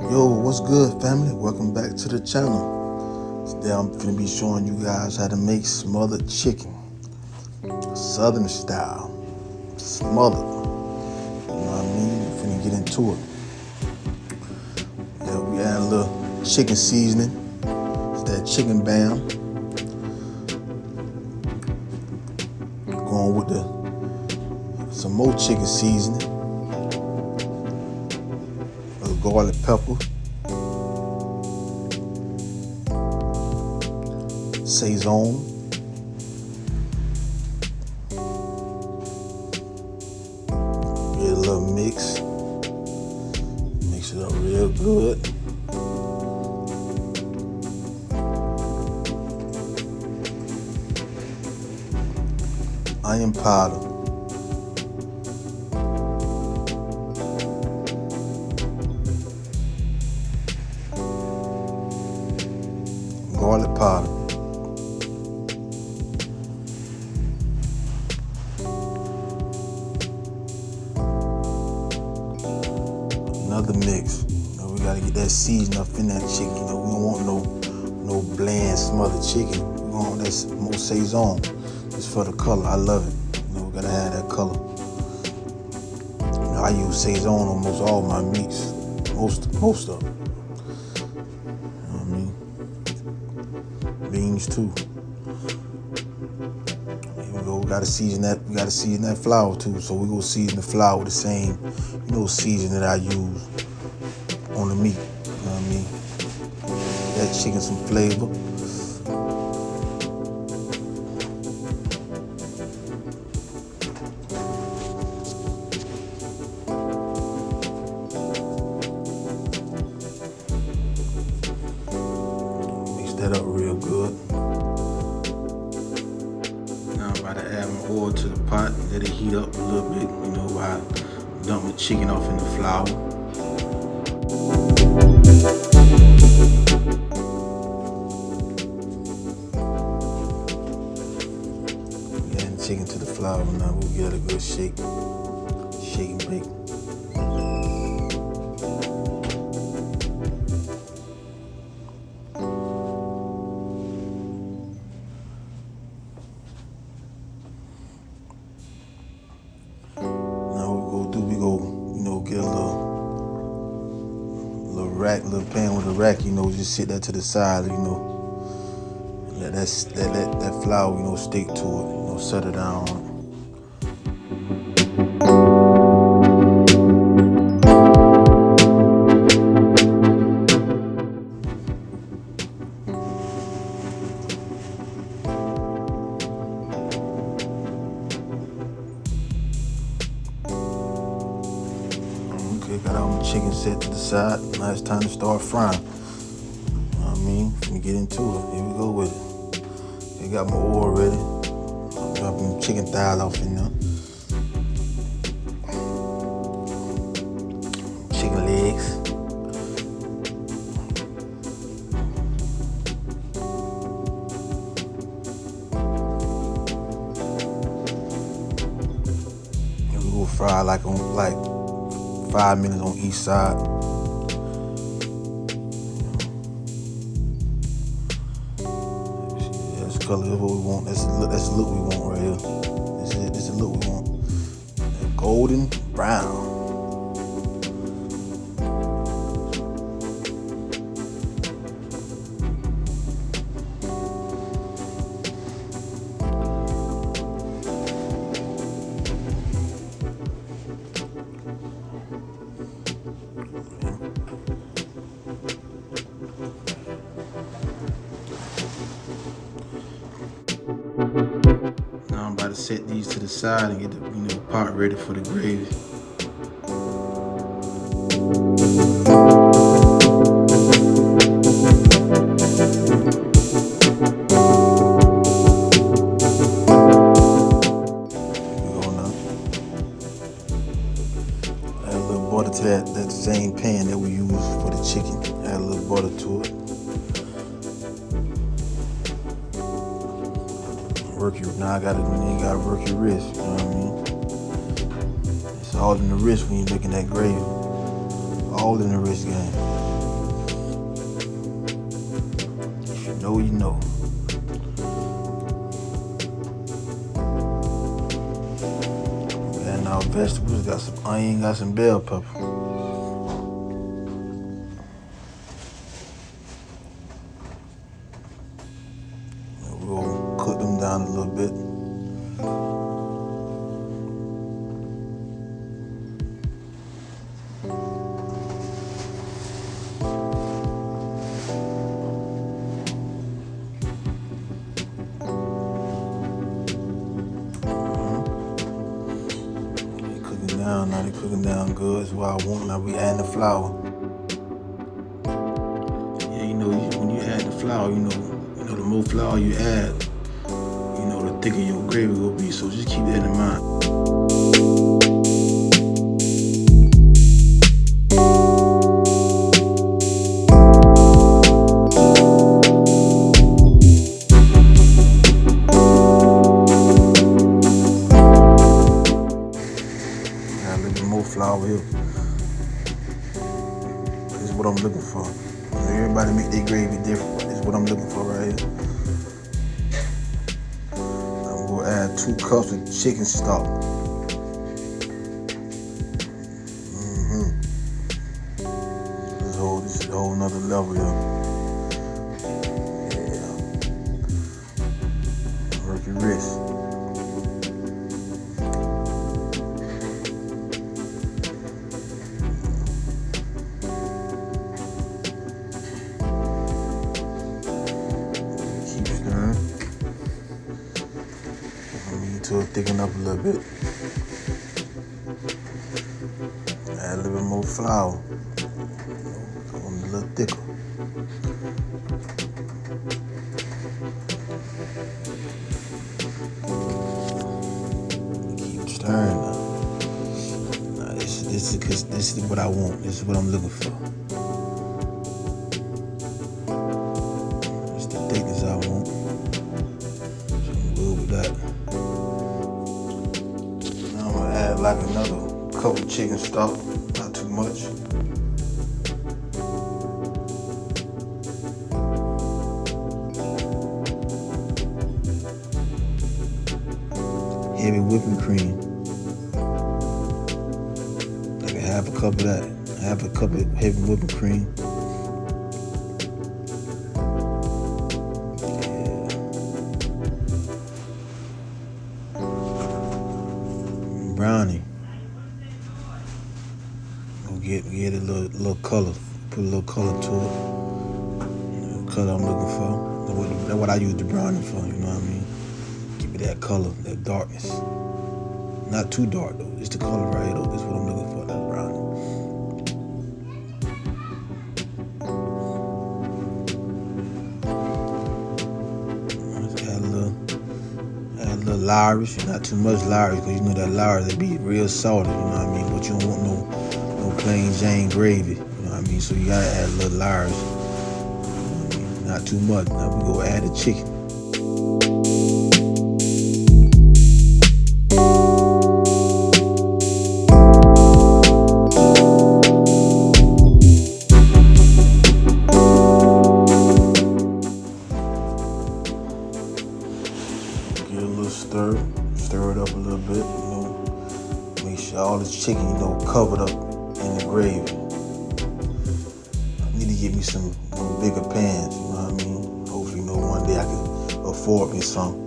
Yo, what's good, family? Welcome back to the channel. Today I'm gonna be showing you guys how to make smothered chicken, southern style, smothered. You know what I mean? We're finna get into it. Yeah, we add a little chicken seasoning. It's that chicken bam. Going with some more chicken seasoning. Garlic pepper, Saison, get a little mix it up real good. Onion powder, garlic powder, another mix. We gotta get that seasoning up in that chicken. We don't want no bland smothered chicken. We want that more Saison. Just for the color. I love it. We gotta have that color. I use Saison on almost all my meats. Most of them. Beans too. Here we go. We gotta season that flour too. So we gonna season the flour with the same, seasoning that I use on the meat. You know what I mean? Give that chicken some flavor. Mix that up real good. Now I'm about to add my oil to the pot, let it heat up a little bit, while I dump my chicken off in the flour. Add the chicken to the flour, now we'll get it a good shake and bake. Get a little pan with a rack, just sit that to the side, let that flour, stick to it, set it down. Got all my chicken set to the side. Now it's time to start frying. Finna get into it. Here we go with it. I got my oil ready. I'm dropping chicken thighs off in there. Chicken legs. And we go fry like 5 minutes on each side. That's the color. That's what we want. That's the look we want right here. This is it. This is the look we want. That golden brown. Now I'm about to set these to the side and get the pot ready for the gravy. Here we go now. Add a little butter to that same pan that we use for the chicken. Add a little butter to it. Now you gotta work your wrist, you know what I mean? It's all in the wrist when you're making that gravy. All in the wrist game. know you know. And our vegetables got some onion, got some bell pepper. And we'll cook them down a little bit. Now they cooking down good. That's what I want. Now we adding the flour. Yeah, you know, when you add the flour, you know, the more flour you add, you know, the thicker your gravy will be. So just keep that in mind. Flour here. This is what I'm looking for. You know, everybody make their gravy different, but this is what I'm looking for right here. I'm gonna add 2 cups of chicken stock. This is a whole nother level here. Yeah. Work your wrist. To thicken up a little bit. Add a little bit more flour. A little thicker. Keep stirring now. Now this is what I want. This is what I'm looking for. It's the thickness I want. So I'm good with that. Like another cup of chicken stock, not too much. Heavy whipping cream, like a half a cup of that, half a cup of heavy whipping cream. Brownie. We'll get a little color. Put a little color to it. The color I'm looking for. That's what I use the brownie for, you know what I mean? Give it that color, that darkness. Not too dark though. It's the color right here though. That's what I'm looking for, that brownie. Add a little Irish, not too much Irish, because you know that Irish they be real salty, you know what I mean? But you don't want no plain Jane gravy, you know what I mean? So you gotta add a little Irish, you know what I mean? Not too much. Now we go add the chicken. Stir it up a little bit, you know. Make sure all this chicken, you know, covered up in the gravy. I need to get me some bigger pans, you know what I mean? Hopefully, you know, one day I can afford me some.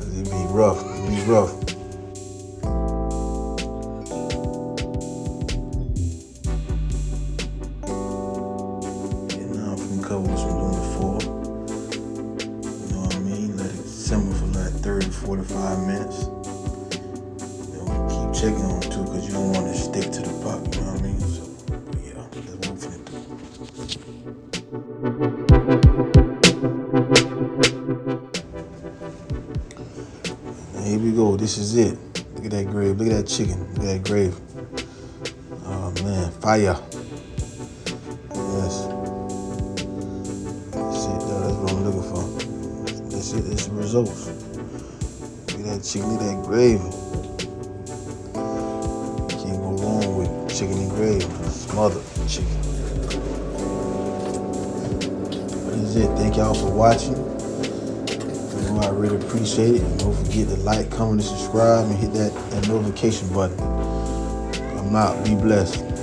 It'd be rough, And now I'm gonna cover with some aluminum foil. Simmer for like 30-45 minutes. Then keep checking on it too, because you don't want it to stick to the pot, you know what I mean? So, yeah, that's what I'm finna do. And here we go, this is it. Look at that gravy, look at that chicken, look at that gravy. Oh man, fire. Yes. That's it, that's what I'm looking for. It's the results. Look at that chicken, look at that gravy. You can't go wrong with chicken and gravy. Smothered chicken. it. Thank y'all for watching. You know, I really appreciate it. And don't forget to like, comment, and subscribe, and hit that notification button. I'm out. Be blessed.